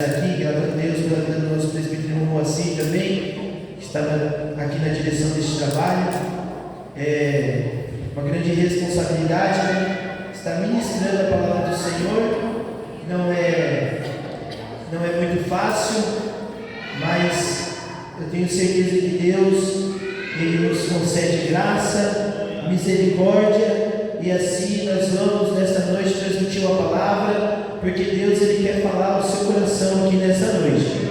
Aqui, graças a Deus, pela vida do nosso presbítero Moacir também, que estava aqui na direção deste trabalho. É uma grande responsabilidade, né? Estar ministrando a palavra do Senhor. Não é muito fácil, mas eu tenho certeza que Deus, Ele nos concede graça, misericórdia, e assim nós vamos nesta noite transmitir uma palavra, porque Deus Ele quer falar ao seu coração aqui nessa noite.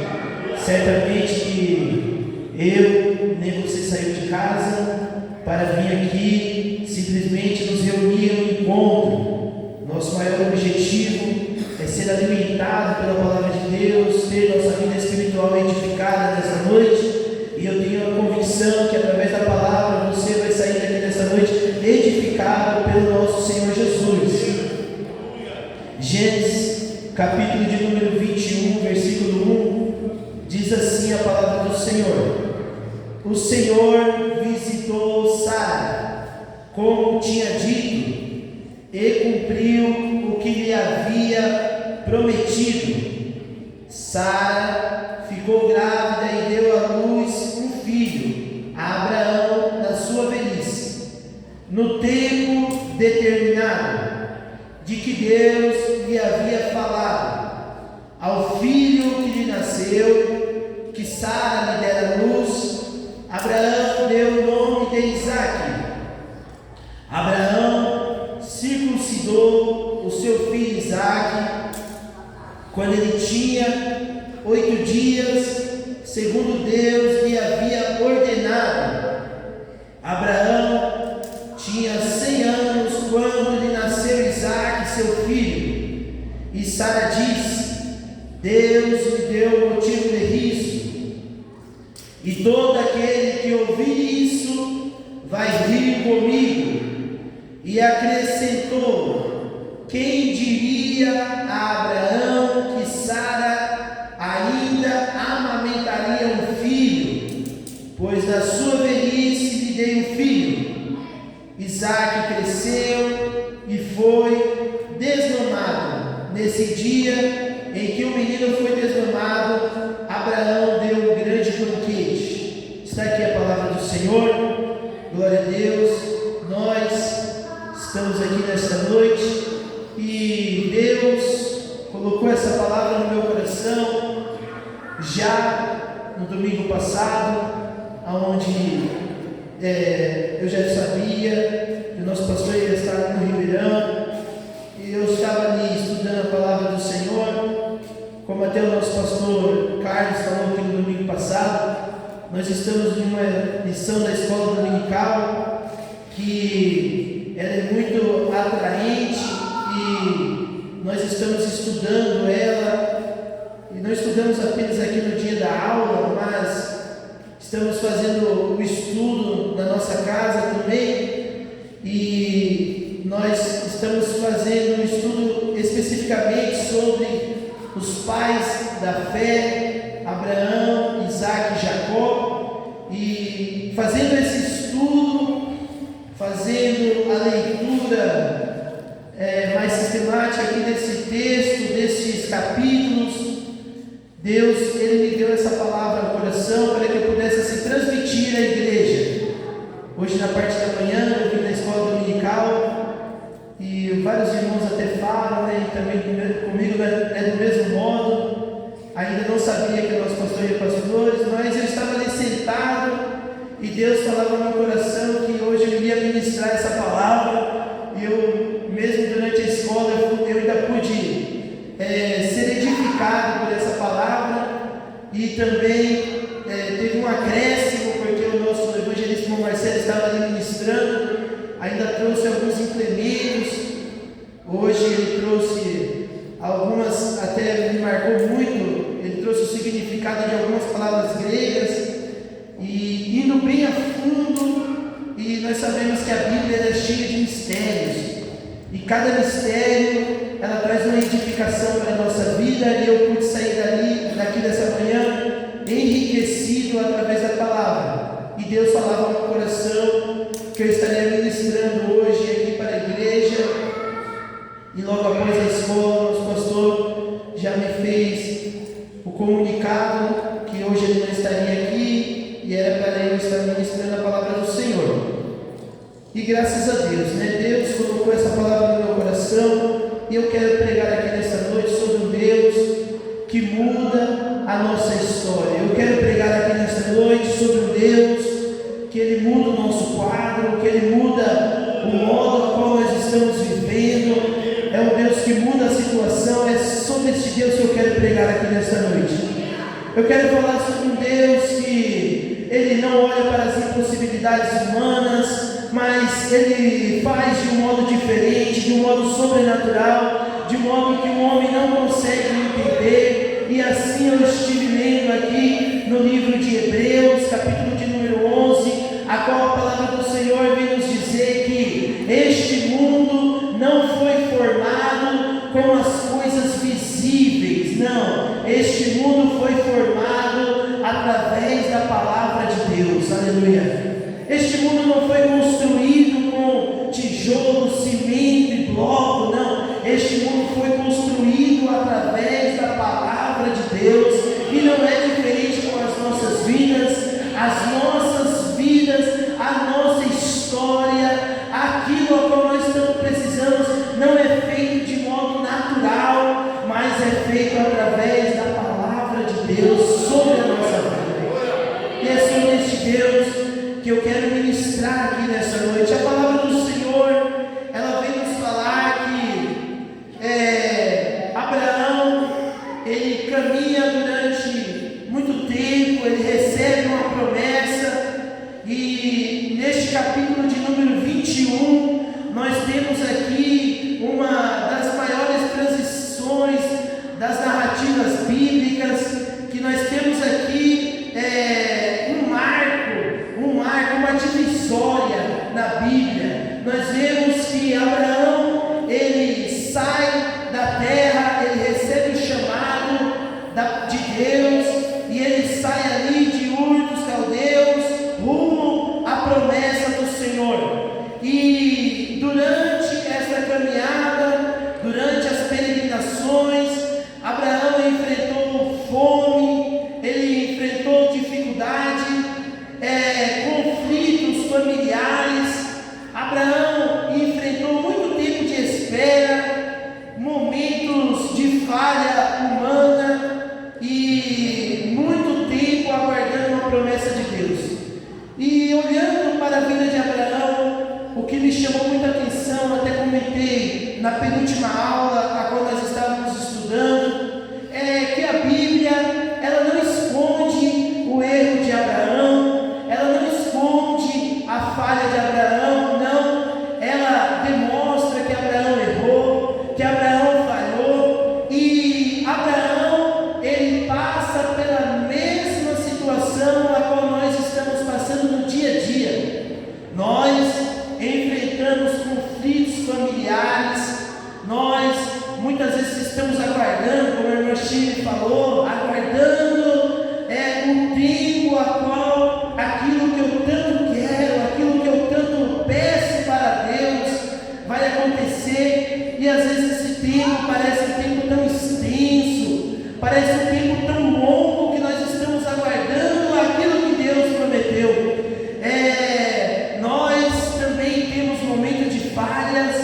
Certamente que eu nem você saiu de casa para vir aqui simplesmente nos reunir no encontro. Nosso maior objetivo é ser alimentado pela palavra de Deus, ter nossa vida espiritual edificada nessa noite, e eu tenho a convicção que através da palavra você vai sair daqui nessa noite edificado pelo nosso Senhor Jesus. Gênesis, capítulo de número 21, versículo 1, diz assim a palavra do Senhor: O Senhor visitou Sara, como tinha dito, e cumpriu o que lhe havia prometido. Sara ficou grávida e deu à luz um filho, a Abraão, na sua velhice, no tempo determinado, de que Deus lhe havia falado. Ao filho que lhe nasceu, que Sara lhe dera luz, Abraão deu o nome de Isaque. Abraão circuncidou o seu filho Isaque quando ele tinha 8 dias, segundo Deus lhe havia ordenado. Abraão tinha 100 anos quando lhe nasceu Isaque, seu filho, e Sara disse: Deus me deu motivo de riso, e todo aquele que ouvir isso vai rir comigo. E acrescentou: quem diria a Abraão que Sara ainda amamentaria um filho, pois da sua velhice lhe dei um filho. Isaque cresceu e foi desmamado. Nesse dia em que o menino foi desmamado, Abraão deu um grande banquete. Está aqui a palavra do Senhor. Glória a Deus. Nós estamos aqui nesta noite e Deus colocou essa palavra no meu coração já no domingo passado, onde eu já sabia que o nosso pastor ia estar no Ribeirão, e eu estava ali estudando a palavra do Senhor, como até o nosso pastor Carlos falou aqui no domingo passado. Nós estamos em uma lição da escola dominical que ela é muito atraente, e nós estamos estudando ela, e não estudamos apenas aqui no dia da aula, mas estamos fazendo o estudo na nossa casa também, e nós estamos fazendo um estudo especificamente sobre os pais da fé, Abraão, Isaque e Jacó, e fazendo esse estudo, fazendo a leitura mais sistemática aqui desse texto, desses capítulos, Deus, Ele me deu essa palavra no coração para que eu pudesse se transmitir à igreja. Hoje, na parte da manhã, eu vim na escola dominical e vários irmãos até falam, né, e também comigo é do mesmo modo. Ainda não sabia que o nosso pastor ia pastores, mas eu estava ali sentado e Deus falava no meu coração que hoje eu iria ministrar essa palavra. E eu, mesmo durante a escola, eu ainda pude ser edificado por essa palavra, e também teve um acréscimo, porque o nosso evangelista Marcelo estava ali ministrando, ainda trouxe alguns implementos. Hoje ele trouxe algumas, até me marcou muito, ele trouxe o significado de algumas palavras gregas, e indo bem a fundo, e nós sabemos que a Bíblia é cheia de mistérios, e cada mistério ela traz uma edificação para a nossa vida, e eu pude sair daqui dessa manhã enriquecido através da palavra. E Deus falava no meu coração que eu estaria ministrando hoje aqui para a igreja, e logo após a escola, nosso pastor já me fez comunicado que hoje ele não estaria aqui e era para ele estar ministrando a palavra do Senhor. E graças a Deus, né? Deus colocou essa palavra no meu coração e eu quero pregar aqui nesta noite sobre um Deus que muda a nossa história. Eu quero pregar aqui nesta noite sobre um Deus que Ele muda o nosso quadro, que Ele muda o modo ao qual nós estamos vivendo. É um Deus que muda a situação. É sobre este Deus que eu quero pregar aqui nesta noite. Eu quero falar sobre um Deus que Ele não olha para as impossibilidades humanas, mas Ele faz de um modo diferente, de um modo sobrenatural, de modo que o homem não consegue entender. E assim eu estive lendo aqui no livro de Hebreus, capítulo de número 11, a qual a palavra do Senhor vem nos dizer que este mundo não foi formado com as coisas visíveis, não, este mundo foi formado através da palavra de Deus, aleluia. Este mundo não foi construído com tijolo, cimento e bloco, não, este mundo foi construído através da palavra de Deus, e não é diferente com as nossas vidas, a nossa história, aquilo a qual nós tanto precisamos, não é feito de modo natural, mas é feito através da palavra de Deus sobre a nossa vida. E é sobre este Deus que eu quero ministrar aqui nessa noite. A palavra do Senhor, ela vem nos falar que Abraão, ele caminha durante muito tempo, ele recebe uma promessa, e neste capítulo de número 21, nós temos aqui uma das maiores transições das narrativas bíblicas, que nós temos aqui um marco, uma divisória na Bíblia. Nós vemos que Abraão, ele sai da terra, ele recebe o chamado de Deus, e ele sai ali de Ur dos Caldeus, rumo à promessa do Senhor. E durante essa caminhada, durante as peregrinações, Abraão enfrentou fome, ele enfrentou dificuldade, conflitos familiares. Abraão enfrentou muito tempo de espera, momentos de falha humana e muito tempo aguardando uma promessa de Deus. E olhando para a vida de Abraão, o que me chamou muita atenção, até comentei na penúltima aula a qual nós estávamos estudando, é que a Bíblia, ela não esconde o erro de Abraão, ela não esconde a falha de Abraão, não, ela demonstra que Abraão errou, que Abraão falhou, e Abraão, ele passa pela mesma situação a qual nós estamos passando no dia a dia. Nós enfrentamos conflitos familiares, nós muitas vezes estamos aguardando, como a irmã Chile falou, aguardando um tempo a qual aquilo que eu tanto quero, aquilo que eu tanto peço para Deus vai acontecer, e às vezes esse tempo parece um tempo tão extenso, parece um tempo tão longo que nós estamos aguardando aquilo que Deus prometeu. Nós também temos momentos de falhas,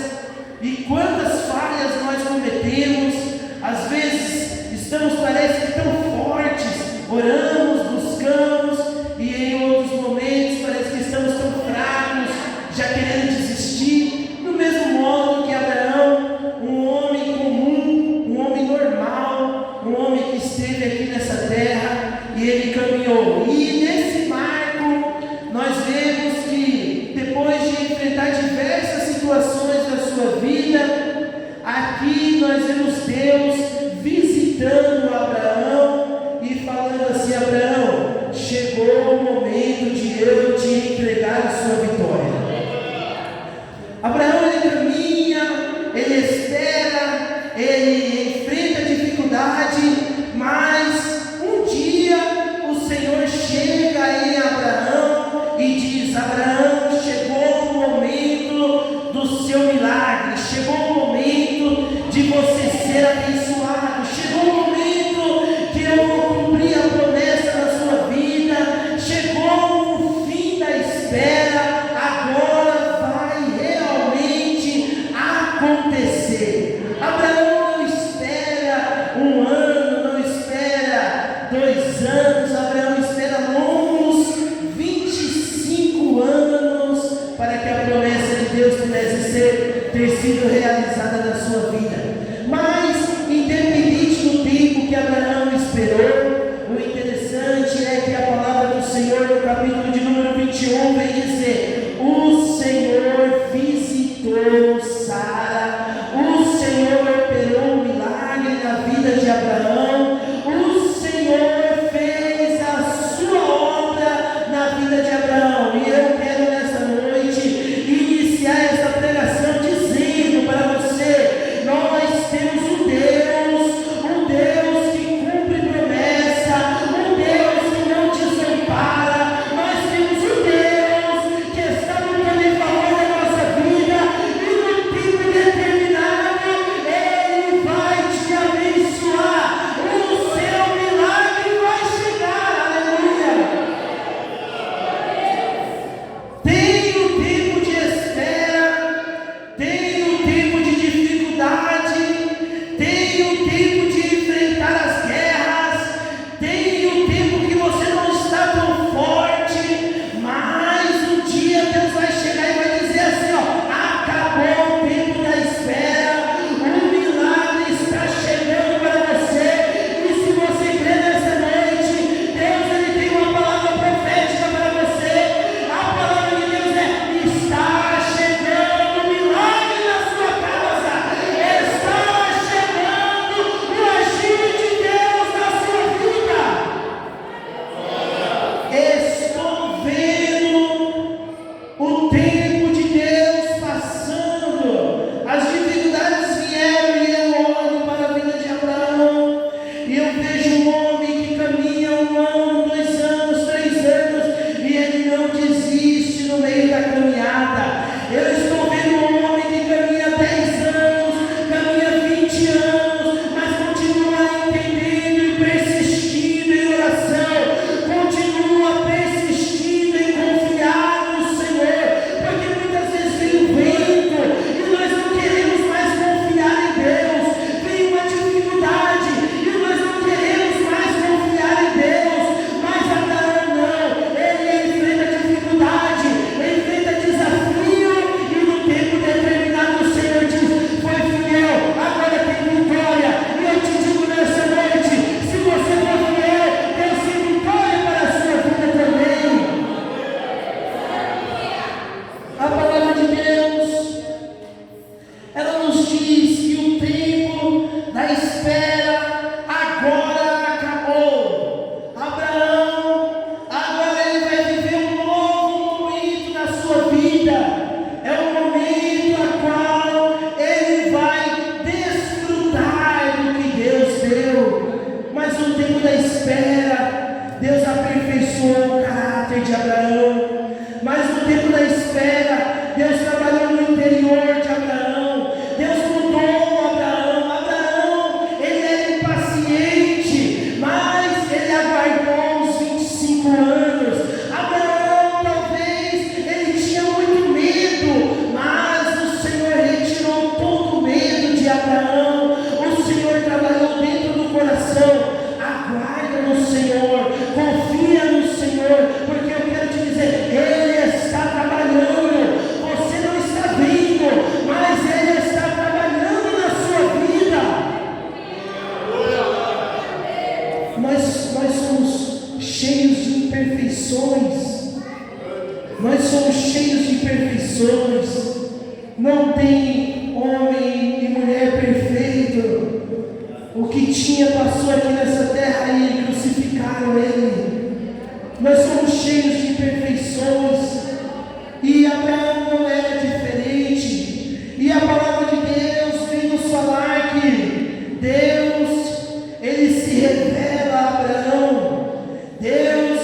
e quantas falhas nós cometemos, às vezes estamos, parece que tão fortes, oramos, buscamos, e em outros momentos parece que estamos tão fracos, já querendo desistir, do mesmo modo que Abraão, um homem comum, um homem normal, um homem que esteve aqui nessa terra, e ele caminhou. E nesse marco, nós vemos que depois de enfrentar diversas situações da sua vida, aqui nós vemos Deus visitando Abraão e falando assim: Abraão, chegou o momento de eu te entregar a sua vitória. Abraão, ele caminha, ele espera, ele enfrenta a dificuldade, mas um dia o Senhor chega em Abraão e diz: Abraão, chegou o momento do seu milagre, chegou o momento de você ser abençoado. vejo um homem que caminha 1 ano, 2 anos, 3 anos, e ele não desiste no meio da caminhada. Eu estou vendo um homem que caminha 10 anos, caminha 20 anos, mas continua entendendo e persistindo em oração, continua persistindo em confiar no Senhor, porque muitas vezes vem o vento e nós não queremos mais confiar em Deus, vem uma dificuldade e nós não queremos mais confiar em Deus, mas Abraão não, ele enfrenta dificuldade, enfrenta desafio, e no tempo determinado o Senhor diz: foi fiel, agora tem vitória. E eu te digo nessa noite, se você for fiel, Deus tem vitória para a sua vida também. A palavra de Deus, ela nos diz que o tempo da espera agora acabou. Abraão, agora ele vai viver um novo momento na sua vida. É um momento a qual ele vai desfrutar do que Deus deu. Mas no tempo da espera, Deus aperfeiçoou o caráter de Abraão. Mas no tempo da espera, Deus trabalhou no interior de Abraão. Deus mudou Abraão. Abraão, ele era impaciente, mas ele aguardou os 25 anos. Abraão, talvez, ele tinha muito medo, mas o Senhor retirou todo o medo de Abraão. O Senhor trabalhou dentro do coração. Aguarda no Senhor, confia no Senhor, porque eu quero te dizer, Ele está trabalhando. Você não está vendo, mas Ele está trabalhando na sua vida. Nós somos cheios de imperfeições. Nós somos cheios de imperfeições. Não tem homem e mulher perfeito. O que tinha passou aqui nessa terra e crucificaram ele. Nós somos cheios de imperfeições. E Abraão não era diferente. E a palavra de Deus vem nos falar que Deus, ele se revela a Abraão. Deus,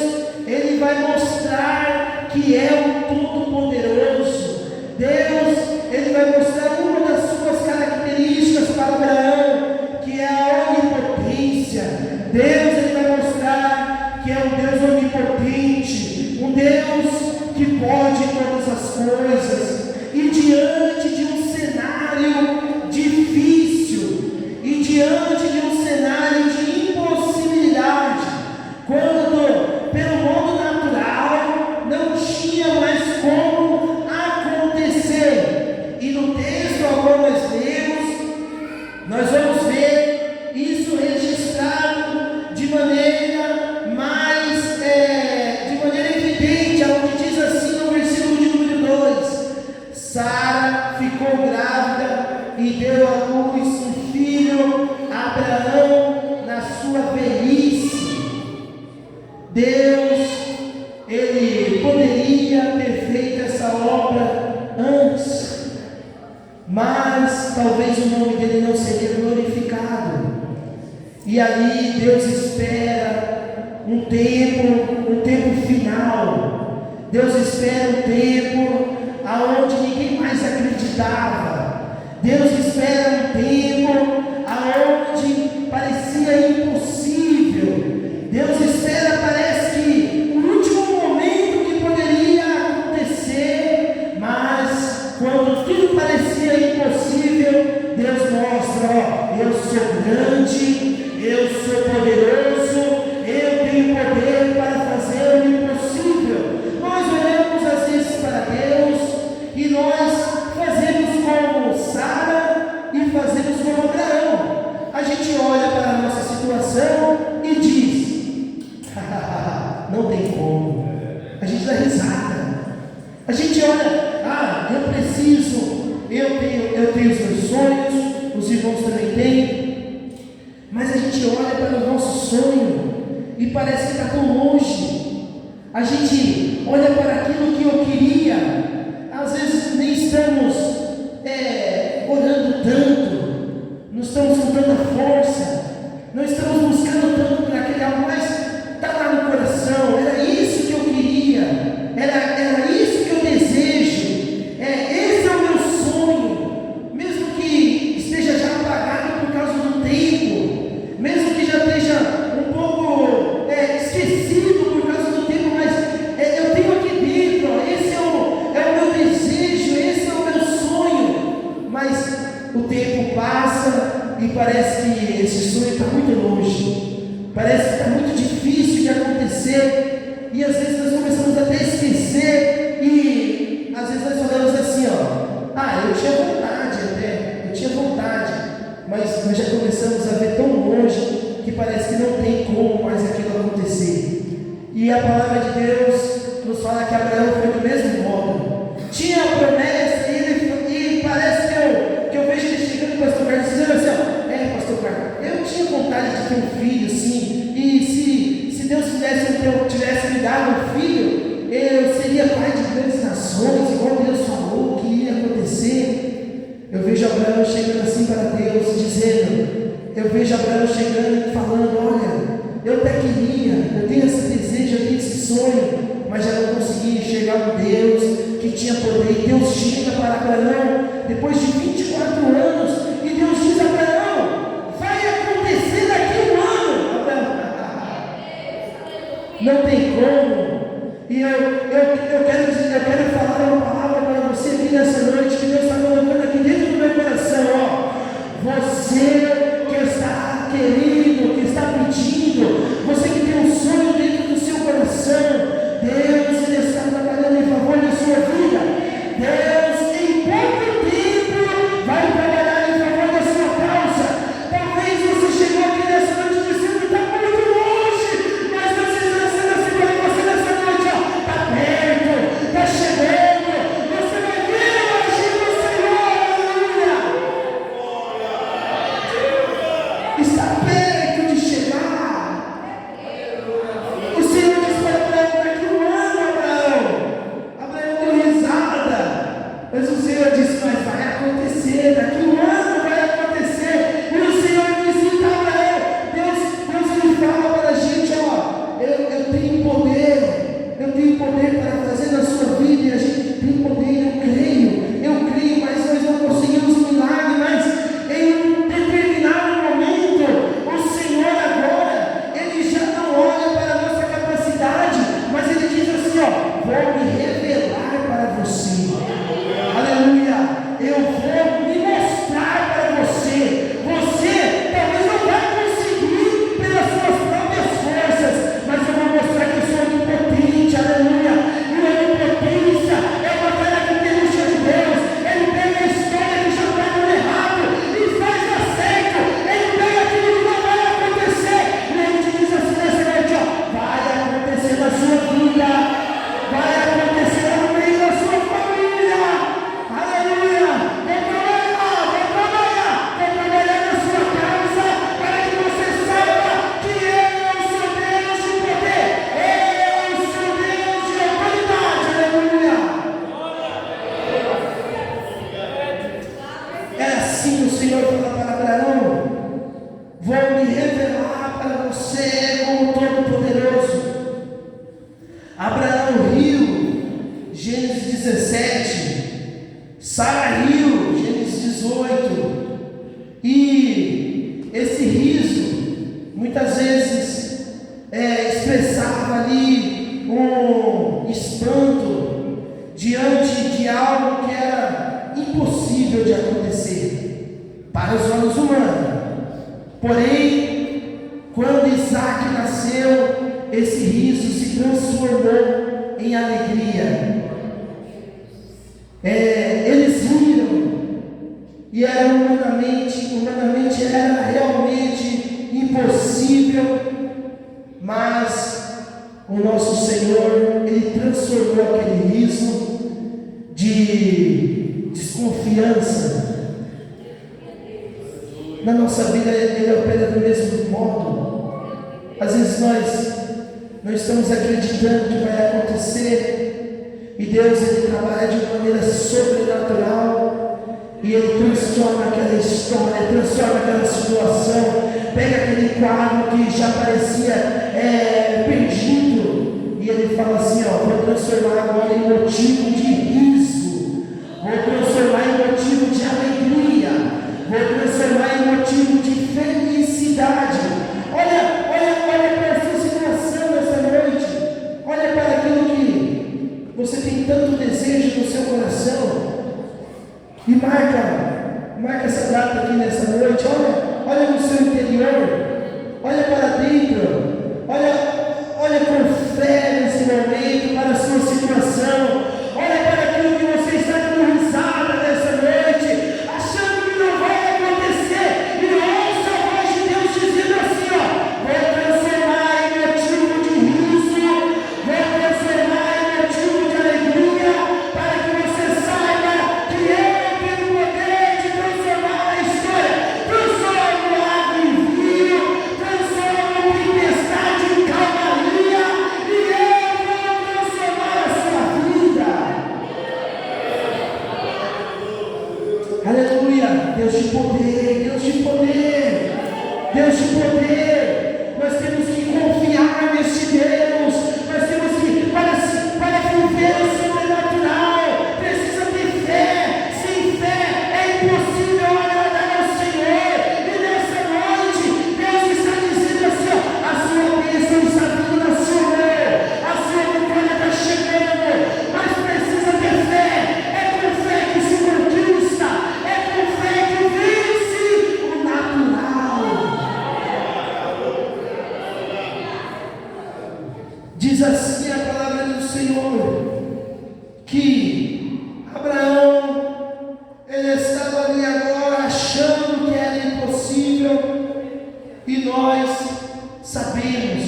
ele vai mostrar que é o Todo-Poderoso. Deus, ele vai mostrar uma das suas características para Abraão, que é a onipotência. Deus, ele vai mostrar que é um Deus onipotente, um Deus que pode todas as coisas. E diante de um cenário difícil, e diante de um cenário de impossibilidade, quando pelo mundo natural não tinha mais como acontecer, e no texto ao qual nós lemos, nós vamos ver isso registrado de maneira mais, de maneira evidente, onde diz assim no versículo de número 2: Sara ficou grávida e deu à luz um filho a Abraão na sua velhice. Deus, ele poderia ter feito essa obra antes, mas talvez o nome dele não seria glorificado. E ali Deus espera um tempo final. Deus espera um tempo aonde ninguém mais acreditava. Deus espera um tempo aonde parecia impossível. Deus espera, parece que o último momento que poderia acontecer, mas quando tudo parecia impossível, Deus mostra: eu sou grande, eu sou poderoso, eu tenho poder para fazer o impossível. Nós olhamos às vezes para Deus e nós fazemos como Sara e fazemos como Abraão. A gente olha para a nossa situação e diz: não tem como. A gente dá risada. A gente olha: eu preciso, eu tenho os meus sonhos, os irmãos também têm, mas a gente olha para o nosso sonho e parece que está tão longe. A gente olha para aquilo que eu queria, às vezes nem estamos orando tanto, não estamos com tanta força, não estamos buscando buscando tanto por aquele algo, mas está lá no coração. Era isso que eu queria, era isso que eu desejo. Esse é o meu sonho, mesmo que esteja já apagado por causa do tempo, mesmo que já esteja um pouco esquecido por causa do tempo, mas eu tenho aqui dentro, ó, esse é o meu desejo, esse é o meu sonho. Mas o tempo passa e parece que esse sonho está muito longe, parece que está muito difícil de acontecer, e às vezes nós começamos até a esquecer, e às vezes nós falamos assim, ó, eu tinha vontade, mas nós já começamos a ver tão longe que parece que não tem como mais aquilo acontecer. E a palavra de Deus nos fala que Abraão foi do mesmo modo, tinha a promessa, e parece que eu vejo ele chegando para o pastor Carlos dizendo assim, ó, pastor Carlos, eu tinha vontade de ter um filho, sim, e se Deus tivesse me dado um filho, eu seria pai de grandes nações, igual Deus falou que ia acontecer. Eu vejo Abraão chegando assim para Deus, dizendo, eu vejo Abraão chegando e falando, olha, eu até queria, eu tenho esse desejo, eu tenho esse sonho, mas já não consegui enxergar um Deus que tinha poder. E Deus chega para Abraão, depois de 24 anos, e Deus diz a Abraão, vai acontecer daqui um ano. Abraão, não tem como. E eu quero falar uma palavra para você aqui nessa noite, que Deus está colocando aqui dentro do meu coração, ó. Você que está querendo, que está pedindo, você que tem um sonho dentro do seu coração, Deus, Ele está trabalhando em favor da sua vida. Deus, em pouco tempo, vai trabalhar em favor da sua causa. Talvez você chegou aqui nessa noite dizendo, está muito longe, mas Deus está sendo assim para você nessa noite, ó. Está perto, está chegando, você vai ver o agir do Senhor, aleluia. Está perto de chegar. O Senhor diz para Abraão, daqui um ano, Abraão deu risada, mas o Senhor disse, mas vai acontecer, daqui um ano vai acontecer. E o Senhor visita Abraão. Deus ele fala para a gente, ó, eu tenho poder para fazer na sua vida, e a gente tem poder, eu creio, mas nós não conseguimos um milagre, mas em um determinado momento, o Senhor agora, Ele já não olha para a nossa capacidade, mas Ele diz assim, ó, vou me revelar para você, aleluia, eu vou me mostrar para você talvez não vai conseguir pelas suas próprias forças, mas eu vou mostrar que eu sou onipotente, aleluia. E a onipotência é uma característica de Deus. Ele pega a história que já está dando errado e faz dar certo. Ele pega aquilo que não vai acontecer e Ele te diz assim nessa noite, ó, vai acontecer na sua vida, vai acontecer no meio da sua família, aleluia. Vou trabalhar na sua casa, para que você saiba que eu sou Deus de poder, eu sou Deus de autoridade, aleluia. É assim o Senhor fala para Abraão, vou me revelar para você como Todo-Poderoso. Abraão riu, Gênesis 17, Sara riu, Gênesis 18, e esse riso muitas vezes expressava ali um espanto diante de algo que era impossível de acontecer para os olhos humanos. Porém, quando Isaac nasceu, esse riso se transformou em alegria. Eles riram, e era humanamente era realmente impossível, mas o nosso Senhor, Ele transformou aquele riso de desconfiança. Na nossa vida Ele opera do mesmo modo. Às vezes nós não estamos acreditando que vai acontecer, e Deus Ele trabalha de uma maneira sobrenatural, e Ele transforma aquela história, transforma aquela situação, pega aquele quadro que já parecia perdido, e ele fala assim: ó, vou transformar agora em motivo de riso, vou transformar em motivo de alegria, vou transformar em motivo de felicidade. Olha para a sua situação nessa noite, olha para aquilo que você tem tanto desejo no seu coração, e marca essa data aqui nessa noite. Olha no seu interior, olha para dentro, olha com fé nesse momento para a sua situação, olha para aquilo que você está dando risada nessa noite, achando que não vai acontecer, e ouça a voz de Deus dizendo assim: ó, vou transformar em motivo de riso, vou transformar em motivo de alegria, para que você saiba que eu tenho o poder de transformar a história. Transformo água em vinho, transformo tempestade em calmaria, e eu vou transformar a sua vida. Aleluia. Deus de poder, Deus de poder, Deus de poder. Nós temos que confiar neste Deus. Nós temos que, para viver o sobrenatural, precisa ter fé. Sem fé é impossível agradar ao Senhor. E nessa noite, Deus está dizendo assim: ó, a sua bênção está vindo na sua mão, a sua vitória está chegando, mas precisa ter fé. É com fé que se conquista, é com fé que vence o natural. Diz assim a palavra do Senhor, que Abraão, ele estava ali agora achando que era impossível, e nós sabemos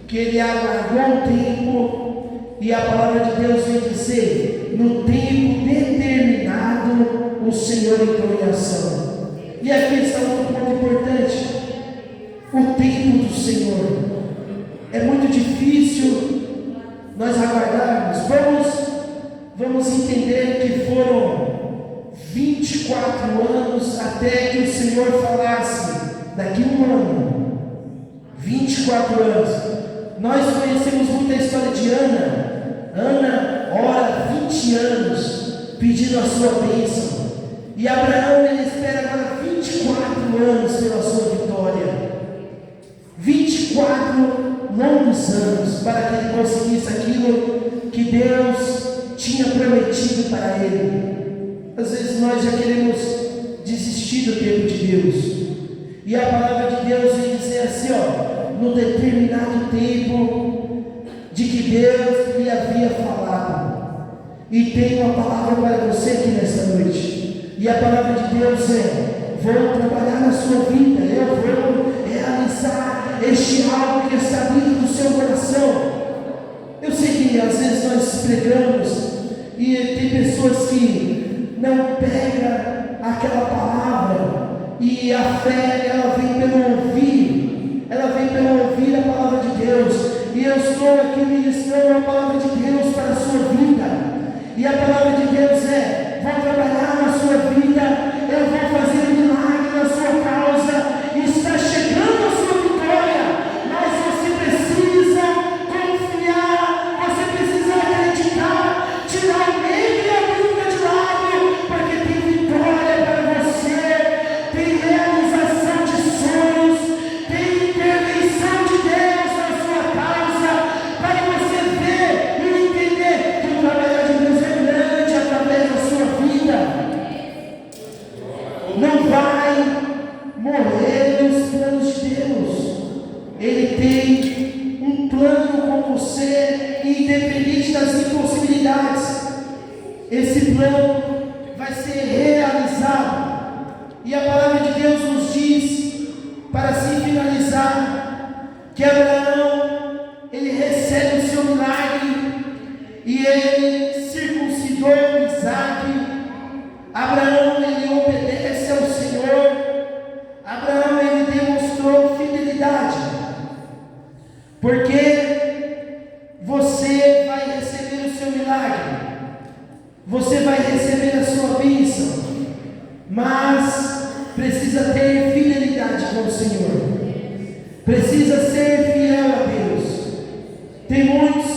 que ele aguardou um tempo, e a palavra de Deus vem dizer: no tempo determinado o Senhor entrou em ação. E aqui está um ponto importante: o tempo do Senhor. É muito difícil nós aguardarmos. Vamos entender que foram 24 anos até que o Senhor falasse: daqui um ano. 24 anos. Nós conhecemos muita história de Ana. Ana ora 20 anos pedindo a sua bênção, e Abraão, ele espera agora 24 anos pela sua vitória. 24 longos anos para que ele conseguisse aquilo que Deus tinha prometido para ele. Às vezes nós já queremos desistir do tempo de Deus, e a palavra de Deus vem dizer assim: ó, no determinado tempo de que Deus lhe havia falado. E tem uma palavra para você aqui nesta noite, e a palavra de Deus é: vou trabalhar na sua vida, eu vou realizar este algo que está dentro do seu coração. Eu sei que às vezes nós pregamos e tem pessoas que não pegam aquela palavra, e a fé, ela vem pelo ouvir a palavra de Deus. E eu estou aqui ministrando a palavra de Deus para a sua vida, e a palavra de Deus é: vou trabalhar na sua vida, eu vou fazer um milagre na sua causa, e está chegando a sua vitória. Mas você precisa confiar, você precisa acreditar, tirar o medo e a dúvida de lado, porque tem vitória para você, tem realização de sonhos, tem intervenção de Deus na sua causa, para você ver e entender que o trabalho de Deus é grande através da sua vida. Não vai morrer nos planos de Deus. Ele tem um plano com você, independente das impossibilidades. Esse plano vai ser realizado. E a palavra de Deus nos diz, para assim finalizar, que Abraão, ele recebe o seu milagre, e ele circuncidou Isaque. Abraão, ele obedece ao Senhor. Abraão, ele demonstrou fidelidade, porque você vai receber o seu milagre, você vai receber a sua bênção, mas precisa ter fidelidade com o Senhor. precisa ser fiel a Deus. Tem muitos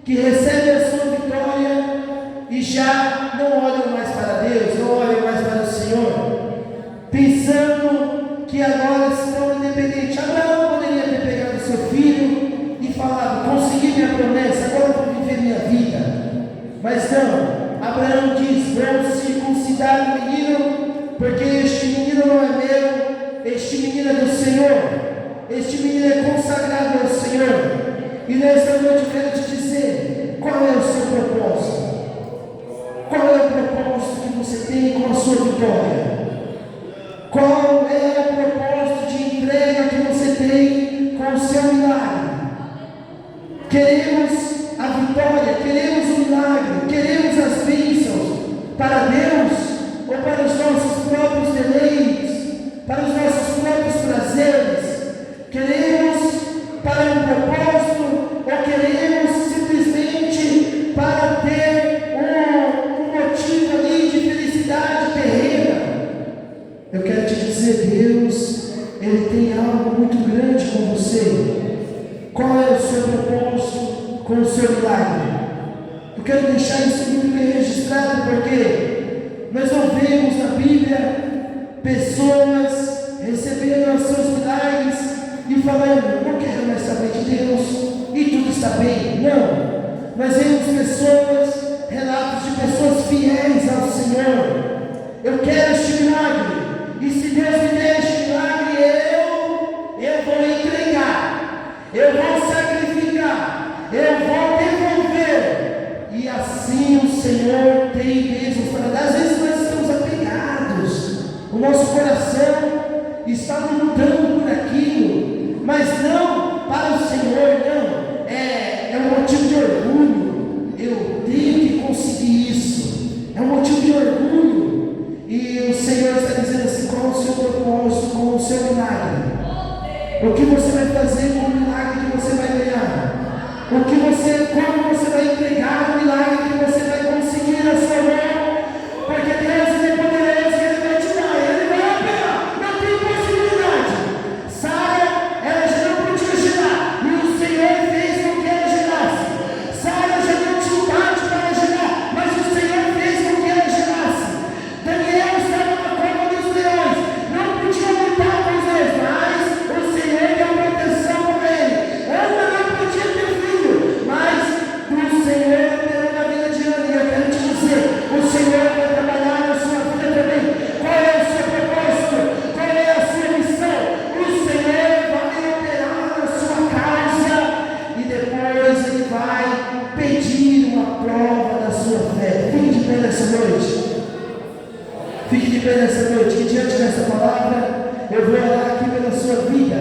que recebem a sua vitória e já não olham mais para Deus, não olham mais para o Senhor, pensando que agora estão independentes. Abraão poderia ter pegado seu filho e falado: consegui minha promessa, agora vou viver minha vida. Mas não, Abraão diz: vamos circuncidar o menino, porque este menino não é meu, este menino é do Senhor, este menino é consagrado ao Senhor. E nesta noite eu quero te dizer: qual é o seu propósito? Qual é o propósito que você tem com a sua vitória? Qual é o propósito de entrega que você tem com o seu milagre? Queremos a vitória, queremos o milagre, queremos as bênçãos para Deus ou para os nossos próprios deleites, para os nossos próprios prazeres? Queremos para um propósito ou queremos simplesmente para ter um motivo ali de felicidade terrena? Eu quero te dizer, Deus, Ele tem algo muito grande com você. Qual é o seu propósito com o seu milagre? Eu quero deixar isso muito bem registrado, porque nós não vemos na Bíblia pessoas recebendo os seus milagres e falando: não quero mais saber de Deus e tudo está bem. Não, nós vemos pessoas, relatos de pessoas fiéis ao Senhor. Eu quero este milagre, e se Deus me der este milagre, eu vou entregar, eu vou sacrificar, eu vou devolver. E assim o Senhor tem bênçãos para dar. Às vezes nós estamos apegados, o nosso coração está lutando por aquilo, mas não para o Senhor, não. É um motivo de orgulho. Eu tenho que conseguir isso. É um motivo de orgulho. E o Senhor está dizendo assim: qual é o seu propósito com o seu milagre? O que você vai fazer com o milagre que você vai ganhar? Como você vai entregar o milagre que você vai conseguir na sua mão? Porque Deus, Ele é poderoso, Ele vai te dar, Ele vai pegar, não tem possibilidade. Sara, ela já não podia gerar, e o Senhor fez com que ela gerasse. Sara já não tinha idade para gerar, mas o Senhor fez com que ela gerasse. Daniel estava na cova dos leões, não podia lutar com os leões, mas o Senhor deu proteção para ele. Ana não podia ter filho, mas o Senhor operou na vida de Ana. E eu quero te dizer: o Senhor vai trabalhar na sua vida também. Qual é o seu propósito? Qual é a sua missão? O Senhor vai operar na sua causa e depois Ele vai pedir uma prova da sua fé. Fique de pé nessa noite. Fique de pé nessa noite, que diante dessa palavra eu vou orar aqui pela sua vida.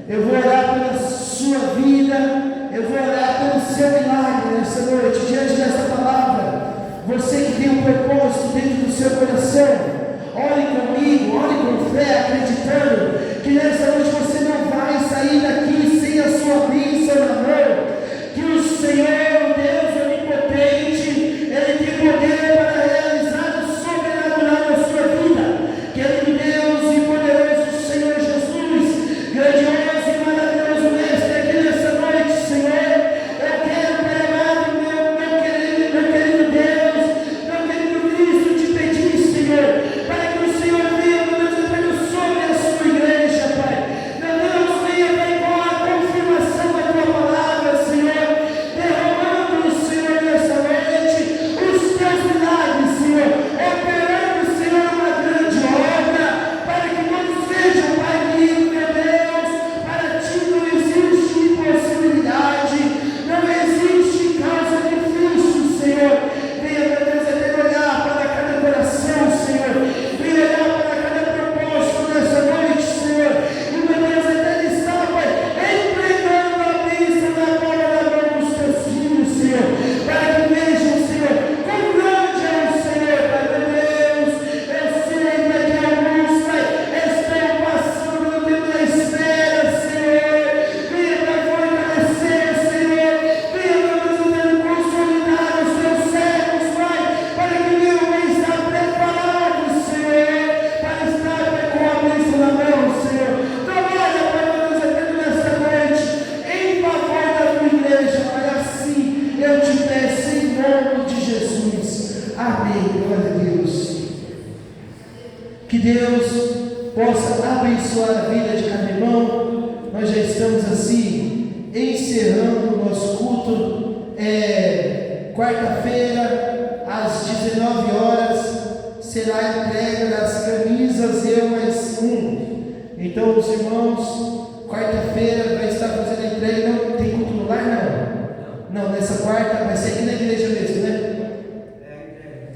Eu vou orar pela sua vida. Eu vou orar pelo seu milagre nessa noite. Diante dessa palavra, você que tem um propósito dentro do seu coração, ore comigo, ore com fé, acreditando que nessa noite você não vai sair daqui sem a sua bênção na mão. Que o Senhor, Deus onipotente, Ele tem poder para realizar o sobrenatural na sua vida. Querido Deus e poderoso Senhor Jesus, grandioso e maravilhoso Mestre, aqui nessa noite, Senhor, eu quero, Pai amado, meu querido Deus, meu querido Cristo, te pedir, Senhor, para que o Senhor venha, meu Deus, sobre a sua igreja, Pai. Meu Deus, venha, Pai, com a confirmação da tua palavra, Deus possa abençoar a vida de cada irmão. Nós já estamos assim encerrando o nosso culto. Quarta-feira, às 19 horas, será a entrega das camisas Eu Mais Um. Então, os irmãos, quarta-feira vai estar fazendo a entrega. Não tem culto no lar, não? Não, nessa quarta vai ser aqui na igreja mesmo, né?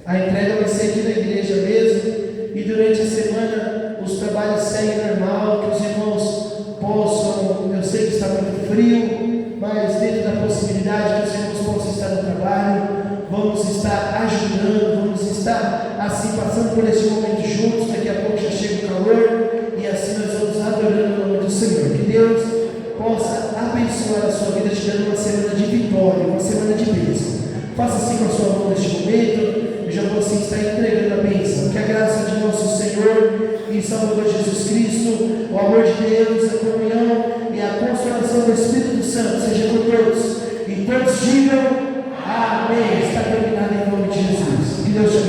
A entrega vai ser aqui na igreja mesmo. E durante a semana os trabalhos seguem normal, que os irmãos possam, eu sei que está muito frio, mas dentro da possibilidade que os irmãos possam estar no trabalho, vamos estar ajudando, vamos estar assim passando por esse momento juntos. Daqui a pouco já chega o calor e assim nós vamos adorando o nome do Senhor. Que Deus possa abençoar a sua vida, te dando uma semana de vitória, uma semana de bênção. Faça assim com a sua mão neste momento. Eu já vou assim estar entregando a bênção. Que a graça de nosso Senhor e Salvador Jesus Cristo, o amor de Deus, a comunhão e a consolação do Espírito Santo seja com todos. E todos digam amém. Está terminado em nome de Jesus. Que Deus te abençoe.